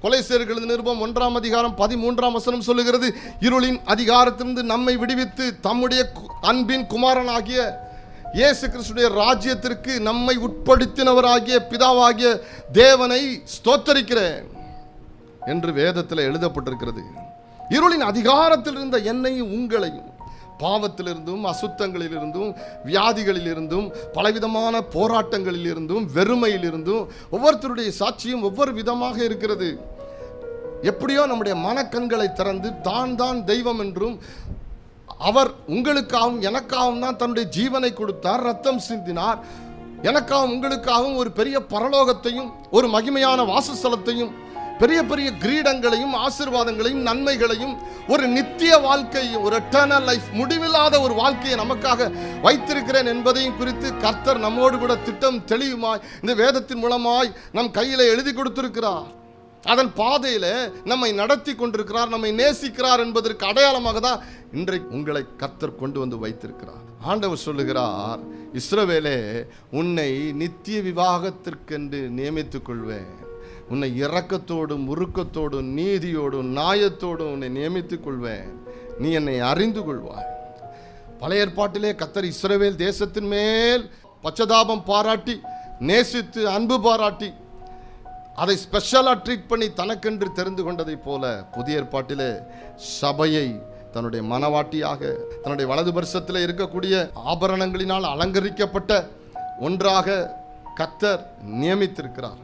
கொலைசேயர்கள் நிருபம் 1ஆம் அதிகாரம் 13ஆம் வசனம் சொல்லுகிறது, இருளின் அதிகாரத்திலிருந்து நம்மை விடுவித்து தம்முடைய அன்பின் குமாரனாகிய இயேசு கிறிஸ்துடைய ராஜ்யத்திற்கு நம்மை உட்படுத்தினவராகிய பிதாவாகிய தேவனை ஸ்தோத்தரிக்கிறேன் என்று வேதத்தில் எழுதப்பட்டிருக்கிறது. இருளின் அதிகாரத்தில் இருந்த என்னையும் உங்களையும் பாவத்திலிருந்தும் அசுத்தங்களிலிருந்தும் வியாதிகளிலிருந்தும் பலவிதமான போராட்டங்களிலிருந்தும் வெறுமையிலிருந்தும் ஒவ்வொருத்தருடைய சாட்சியும் ஒவ்வொரு விதமாக இருக்கிறது. எப்படியோ நம்முடைய மனக்கண்களை திறந்து தான் தான் தெய்வம் என்றும் அவர் உங்களுக்காகவும் எனக்காகவும் தான் தன்னுடைய ஜீவனை கொடுத்தார், ரத்தம் சிந்தினார், எனக்காகவும் உங்களுக்காகவும் ஒரு பெரிய பரலோகத்தையும் ஒரு மகிமையான வாசஸ்தலத்தையும் பெரிய பெரிய கிரீடங்களையும் ஆசீர்வாதங்களையும் நன்மைகளையும் ஒரு நித்திய வாழ்க்கையும் ஒரு எட்டர்னல் லைஃப் முடிவில்லாத ஒரு வாழ்க்கையை நமக்காக வைத்திருக்கிறேன் என்பதையும் குறித்து கர்த்தர் நம்மோடு கூட திட்டம் தெளிவுமாய் இந்த வேதத்தின் மூலமாய் நம் கையில் எழுதி கொடுத்திருக்கிறார். அதன் பாதையில நம்மை நடத்தி கொண்டிருக்கிறார், நம்மை நேசிக்கிறார் என்பதற்கு அடையாளமாக தான் இன்றைக்கு உங்களை கர்த்தர் கொண்டு வந்து வைத்திருக்கிறார். ஆண்டவர் சொல்லுகிறார், இஸ்ரவேலே, உன்னை நித்திய விவாகத்திற்கென்று நியமித்துக் கொள்வேன், உன்னை இரக்கத்தோடும் உருக்கத்தோடும் நீதியோடும் நியாயத்தோடும் உன்னை நியமித்துக் கொள்வேன், நீ என்னை அறிந்து கொள்வாய். பழைய ஏற்பாட்டிலே கர்த்தர் இஸ்ரவேல் தேசத்தின் மேல் பச்சதாபம் பாராட்டி நேசித்து அன்பு பாராட்டி அதை ஸ்பெஷலாக ட்ரீட் பண்ணி தனக்கென்று தெரிந்து கொண்டதை போல புதிய ஏற்பாட்டிலே சபையை தன்னுடைய மனவாட்டியாக தன்னுடைய வலது பரிசத்தில் இருக்கக்கூடிய ஆபரணங்களினால் அலங்கரிக்கப்பட்ட ஒன்றாக கர்த்தர் நியமித்திருக்கிறார்.